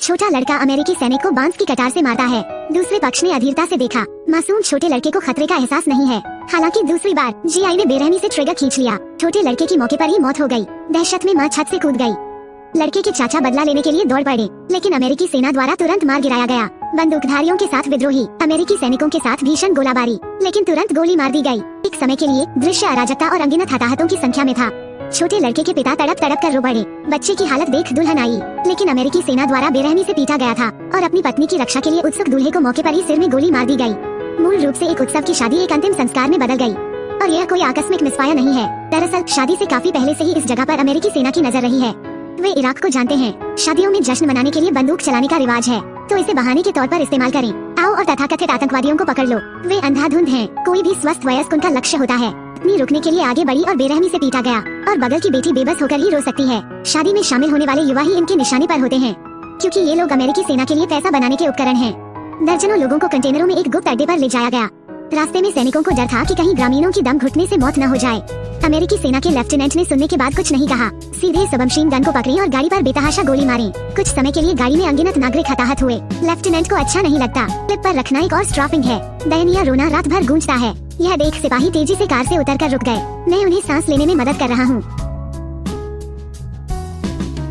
छोटा लड़का अमेरिकी सैनिक को बांस की कटार से मारता है। दूसरे पक्ष ने अधीरता से देखा। मासूम छोटे लड़के को खतरे का एहसास नहीं है। हालांकि दूसरी बार जीआई ने बेरहमी से ट्रिगर खींच लिया। छोटे लड़के की मौके पर ही मौत हो गई। दहशत में मां छत से कूद गई। लड़के के चाचा बदला लेने के लिए दौड़ पड़े, लेकिन अमेरिकी सेना द्वारा तुरंत मार गिराया गया। बंदूकधारियों के साथ विद्रोही, अमेरिकी सैनिकों के साथ भीषण गोलाबारी, लेकिन तुरंत गोली मार दी गई। एक समय के लिए दृश्य अराजकता और अनगिनत हताहतों की संख्या में था। छोटे लड़के के पिता तड़प तड़प कर रो पड़े। बच्चे की हालत देख दुल्हन आई, लेकिन अमेरिकी सेना द्वारा बेरहमी से पीटा गया था और अपनी पत्नी की रक्षा के लिए उत्सुक दूल्हे को मौके पर ही सिर में गोली मार दी गई। मूल रूप से एक उत्सव की शादी एक अंतिम संस्कार में बदल गई, और यह कोई आकस्मिक मिसफायर नहीं है। दरअसल शादी से काफी पहले से ही इस जगह पर अमेरिकी सेना की नजर रही है। वे इराक को जानते हैं। शादियों में जश्न मनाने के लिए बंदूक चलाने का रिवाज है, तो इसे बहाने के तौर पर इस्तेमाल करें। आओ और तथाकथित आतंकवादियों को पकड़ लो। वे अंधाधुंध हैं। कोई भी स्वस्थ वयस्क उनका लक्ष्य होता है। पत्नी रुकने के लिए आगे बढ़ी और बेरहमी से पीटा गया, और बगल की बेटी बेबस होकर ही रो सकती है। शादी में शामिल होने वाले युवा ही इनके निशाने पर होते हैं, क्योंकि ये लोग अमेरिकी सेना के लिए पैसा बनाने के उपकरण हैं। दर्जनों लोगों को कंटेनरों में एक गुप्त अड्डे पर ले जाया गया। रास्ते में सैनिकों को डर था कि कहीं ग्रामीणों की दम घुटने से मौत न हो जाए। अमेरिकी सेना के लेफ्टिनेंट ने सुनने के बाद कुछ नहीं कहा। सीधे सबमशीन गन को पकड़ी और गाड़ी पर बेतहाशा गोली मारी। कुछ समय के लिए गाड़ी में अनगिनत नागरिक हताहत हुए। लेफ्टिनेंट को अच्छा नहीं लगता। क्लिप पर रखना एक और स्ट्राफिंग है। दयनीय रोना रात भर गूंजता है। यह देख सिपाही तेजी से कार से उतरकर रुक गए। मैं उन्हें सांस लेने में मदद कर रहा हूँ।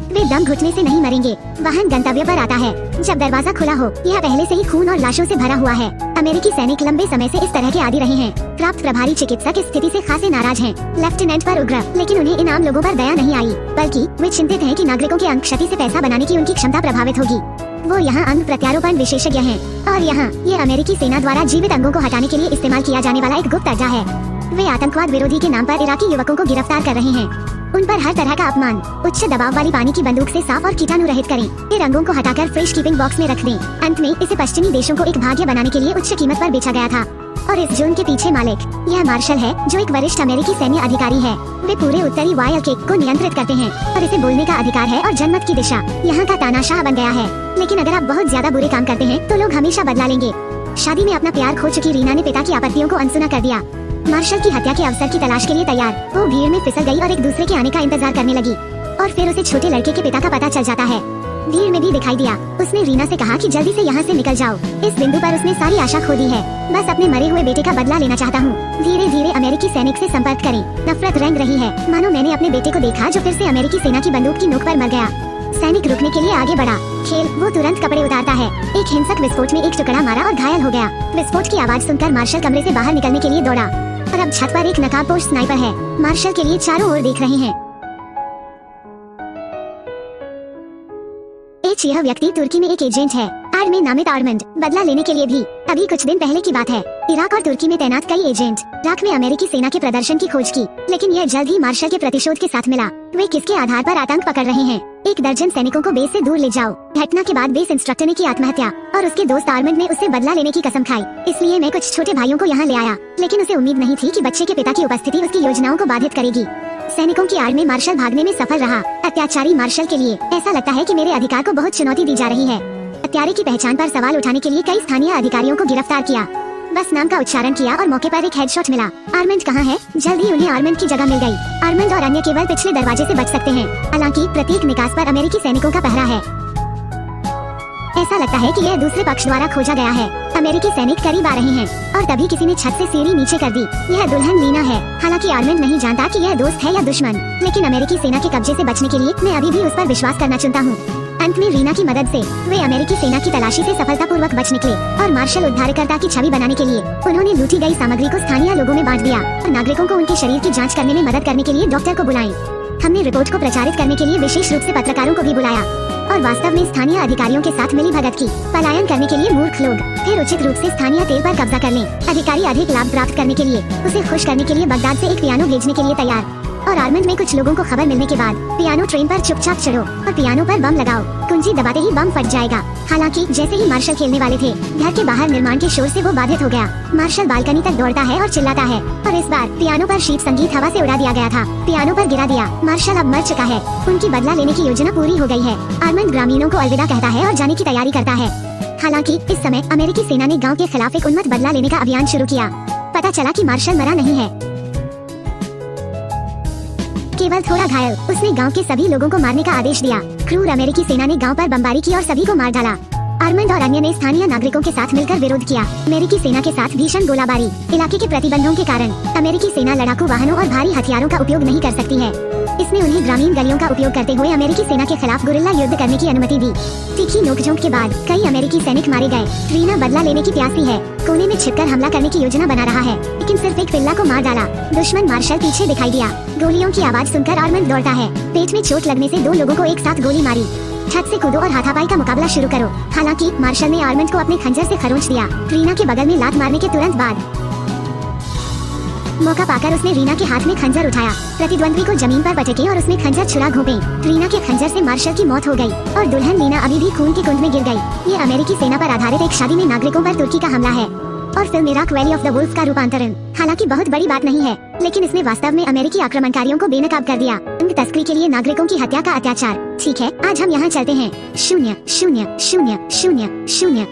वे दम घुटने से नहीं मरेंगे। वाहन गंतव्य पर आता है। जब दरवाजा खुला हो, यह पहले से ही खून और लाशों से भरा हुआ है। अमेरिकी सैनिक लंबे समय से इस तरह के आदी रहे हैं। प्राप्त प्रभारी चिकित्सक इस स्थिति से खासे नाराज हैं। लेफ्टिनेंट पर उग्र, लेकिन उन्हें इन आम लोगों पर दया नहीं आई, बल्कि वे चिंतित हैं कि नागरिकों के अंग क्षति से पैसा बनाने की उनकी क्षमता प्रभावित होगी। वो यहाँ अंग प्रत्यारोपण विशेषज्ञ हैं, और यहाँ ये अमेरिकी सेना द्वारा जीवित अंगों को हटाने के लिए इस्तेमाल किया जाने वाला एक गुप्त अड्डा है। वे आतंकवाद विरोधी के नाम पर इराकी युवकों को गिरफ्तार कर रहे हैं। उन पर हर तरह का अपमान, उच्च दबाव वाली पानी की बंदूक से साफ और कीटाणु रहित करें। फिर रंगों को हटाकर फ्रेश कीपिंग बॉक्स में रख दें। अंत में इसे पश्चिमी देशों को एक भाग्य बनाने के लिए उच्च कीमत पर बेचा गया था। और इस जुर्म के पीछे मालिक यह मार्शल है, जो एक वरिष्ठ अमेरिकी सैन्य अधिकारी है। वे पूरे उत्तरी वायके को नियंत्रित करते हैं, और इसे बोलने का अधिकार है और जनमत की दिशा यहाँ का तानाशाह बन गया है। लेकिन अगर आप बहुत ज्यादा बुरे काम करते हैं तो लोग हमेशा बदला लेंगे। शादी में अपना प्यार खो चुकी रीना ने पिता की आपत्तियों को अनसुना कर दिया। मार्शल की हत्या के अवसर की तलाश के लिए तैयार वो भीड़ में फिसल गई और एक दूसरे के आने का इंतजार करने लगी। और फिर उसे छोटे लड़के के पिता का पता चल जाता है। भीड़ में भी दिखाई दिया। उसने रीना से कहा कि जल्दी से यहाँ से निकल जाओ। इस बिंदु पर उसने सारी आशा खो दी है। बस अपने मरे हुए बेटे का बदला लेना चाहता हूँ। धीरे धीरे अमेरिकी सैनिक से संपर्क करें। नफरत रंग रही है, मानो मैंने अपने बेटे को देखा जो फिर से अमेरिकी सेना की बंदूक की नोक पर मर गया। सैनिक रुकने के लिए आगे बढ़ा। खेल, वो तुरंत कपड़े उतारता है। एक हिंसक विस्फोट में एक टुकड़ा मारा और घायल हो गया। विस्फोट की आवाज सुनकर मार्शल कमरे से बाहर निकलने के लिए दौड़ा, और अब छत पर एक नकाबपोश स्नाइपर है। मार्शल के लिए चारों ओर देख रहे हैं। यह व्यक्ति तुर्की में एक एजेंट है, आर्ड में नामित आर्मंड। बदला लेने के लिए भी। अभी कुछ दिन पहले की बात है। इराक और तुर्की में तैनात कई एजेंट इराक में अमेरिकी सेना के प्रदर्शन की खोज की, लेकिन यह जल्द ही मार्शल के प्रतिशोध के साथ मिला। वे किसके आधार पर आतंक पकड़ रहे हैं? एक दर्जन सैनिकों को बेस से दूर ले जाओ। घटना के बाद बेस इंस्ट्रक्टर ने की आत्महत्या, और उसके दोस्त आर्मंड ने उससे बदला लेने की कसम खाई। इसलिए मैं कुछ छोटे भाइयों को यहाँ ले आया, लेकिन उसे उम्मीद नहीं थी कि बच्चे के पिता की उपस्थिति उसकी योजनाओं को बाधित करेगी। सैनिकों की आड़ में मार्शल भागने में सफल रहा। अत्याचारी मार्शल के लिए ऐसा लगता है कि मेरे अधिकार को बहुत चुनौती दी जा रही है। हत्यारे की पहचान पर सवाल उठाने के लिए कई स्थानीय अधिकारियों को गिरफ्तार किया। बस नाम का उच्चारण किया और मौके पर एक हेडशॉट मिला। आर्मंड कहाँ है? जल्द ही उन्हें आर्मंड की जगह मिल गई। आर्मंड और अन्य केवल पिछले दरवाजे से बच सकते हैं। हालांकि प्रत्येक निकास पर अमेरिकी सैनिकों का पहरा है। ऐसा लगता है कि यह दूसरे पक्ष द्वारा खोजा गया है। अमेरिकी सैनिक करीब आ रहे हैं, और तभी किसी ने छत से सीढ़ी नीचे कर दी। यह दुल्हन लीना है। हालांकि आर्मंड नहीं जानता कि यह दोस्त है या दुश्मन, लेकिन अमेरिकी सेना के कब्जे से बचने के लिए मैं अभी भी उस पर विश्वास करना चुनता हूँ। अंत में रीना की मदद से वे अमेरिकी सेना की तलाशी से सफलतापूर्वक बच निकले, और मार्शल उद्धारकर्ता की छवि बनाने के लिए उन्होंने लूटी गई सामग्री को स्थानीय लोगों में बांट दिया, और नागरिकों को उनके शरीर की जाँच करने में मदद करने के लिए डॉक्टर को बुलाएं। हमने रिपोर्ट को प्रचारित करने के लिए विशेष रूप से पत्रकारों को भी बुलाया, और वास्तव में स्थानीय अधिकारियों के साथ मिली भगत की। पलायन करने के लिए मूर्ख लोग फिर उचित रूप से स्थानीय तेल पर कब्जा कर लें। अधिकारी अधिक लाभ प्राप्त करने के लिए उसे खुश करने के लिए बगदाद से एक पियानो भेजने के लिए तैयार। और आर्मंड में कुछ लोगों को खबर मिलने के बाद पियानो ट्रेन पर चुपचाप चढ़ो और पियानो पर बम लगाओ। कुंजी दबाते ही बम फट जाएगा। हालांकि जैसे ही मार्शल खेलने वाले थे, घर के बाहर निर्माण के शोर से वो बाधित हो गया। मार्शल बालकनी तक दौड़ता है और चिल्लाता है, और इस बार पियानो पर शीत संगीत हवा से उड़ा दिया गया था। पियानो पर गिरा दिया। मार्शल अब मर चुका है। उनकी बदला लेने की योजना पूरी हो गई है। आर्मंड ग्रामीणों को अलविदा कहता है और जाने की तैयारी करता है। हालांकि इस समय अमेरिकी सेना ने गाँव के खिलाफ एक उन्मत्त बदला लेने का अभियान शुरू किया। पता चला कि मार्शल मरा नहीं है। केवल थोड़ा घायल, उसने गांव के सभी लोगों को मारने का आदेश दिया। क्रूर अमेरिकी सेना ने गांव पर बमबारी की और सभी को मार डाला। आर्मंड और अन्य ने स्थानीय नागरिकों के साथ मिलकर विरोध किया। अमेरिकी सेना के साथ भीषण गोलाबारी। इलाके के प्रतिबंधों के कारण अमेरिकी सेना लड़ाकू वाहनों और भारी हथियारों का उपयोग नहीं कर सकती है। इसने उन्हें ग्रामीण गलियों का उपयोग करते हुए अमेरिकी सेना के खिलाफ गुरिल्ला युद्ध करने की अनुमति दी। तीखी नोकझोंक के बाद कई अमेरिकी सैनिक मारे गए। रीना बदला लेने की प्यासी है, कोने में छिपकर हमला करने की योजना बना रहा है, लेकिन सिर्फ एक पिल्ला को मार डाला। दुश्मन मार्शल पीछे दिखाई दिया। गोलियों की आवाज सुनकर आर्मंड दौड़ता है। पेट में चोट लगने से 2 लोगों को एक साथ गोली मारी। छत से कूदो और हाथापाई का मुकाबला शुरू करो। हालांकि मार्शल ने आर्मंड को अपने खंजर से खरोंच दिया। रीना के बगल में लात मारने के तुरंत बाद मौका पाकर उसने रीना के हाथ में खंजर उठाया। प्रतिद्वंद्वी को जमीन पर पटके और उसने खंजर छुरा घोंपे। रीना के खंजर से मार्शल की मौत हो गई और दुल्हन लीना अभी भी खून के कुंड में गिर गई। ये अमेरिकी सेना पर आधारित एक शादी में नागरिकों पर तुर्की का हमला है और film Iraq valley of the wolf का रूपांतरण। हालांकि बहुत बड़ी बात नहीं है, लेकिन इसने वास्तव में अमेरिकी आक्रमणकारियों को बेनकाब कर दिया। अंग तस्करी के लिए नागरिकों की हत्या का अत्याचार। ठीक है, आज हम यहाँ चलते हैं। 0 0 0 0 0।